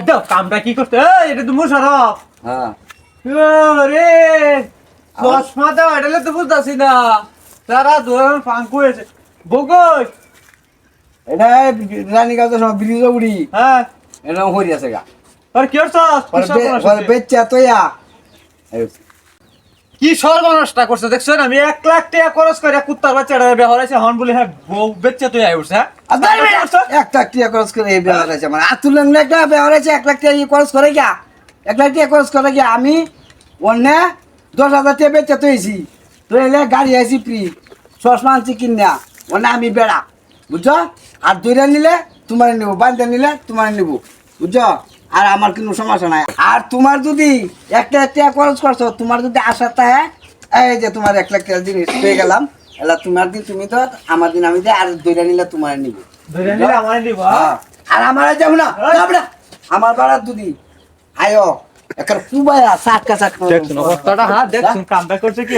দাও কামটা কি করতে এটা তো মুশারফ। হ্যাঁ রে চশমা দাও এটা তো বুঝতেছি না তারা ধরে ফাঙ্কু হয়েছে বগই। এটা রানীগাঁও তো সব ব্রিজ উড়ি হ্যাঁ এটা হরি আছে গা আর কি করছ বেচ্চা তোয়া কি সর্বনাশটা করছে দেখছেন আমি 1,00,000 টাকা খরচ করে কুত্তার বাচ্চাটা ব্যবহার আছে হন বলে হ্যাঁ বউ বেচছে তুই আই উঠছে একটা টিয়া খরচ করে এই ব্যবহার আছে মানে আতুলেন একটা ব্যবহার আছে 1,00,000 টাকা খরচ করে গিয়া 1,00,000 টাকা খরচ করে গিয়া আমি অন্য 10,000 টাকা বেচে তুইছি তো এলে গাড়ি আইছি ফ্রি চশমা আনছি কিনা অন্য আমি বেড়া বুঝছো আর দইরা নিলে তোমার নিব বান্ধে নিলে তোমার নিব বুঝছো আর আমার কোনো সমস্যা নাই আর তোমার যদি 1,00,000 টাকা খরচ করছো তোমার যদি আশা থাকে এই যে তোমার 1,00,000 টাকা জিনিস পেয়ে গেলাম এলা তোমার দিন তুমি তো আমার দিন আমি আর দইরা নিলে তোমার নিব ধরে নিলে আমার দিব আর আমার যাবো না আমার বাড়ার দুদি আয়ো একটা কুবায়া সাটকা সাটকা দেখুন অবস্থাটা হ্যাঁ দেখুন কামটা করছে কি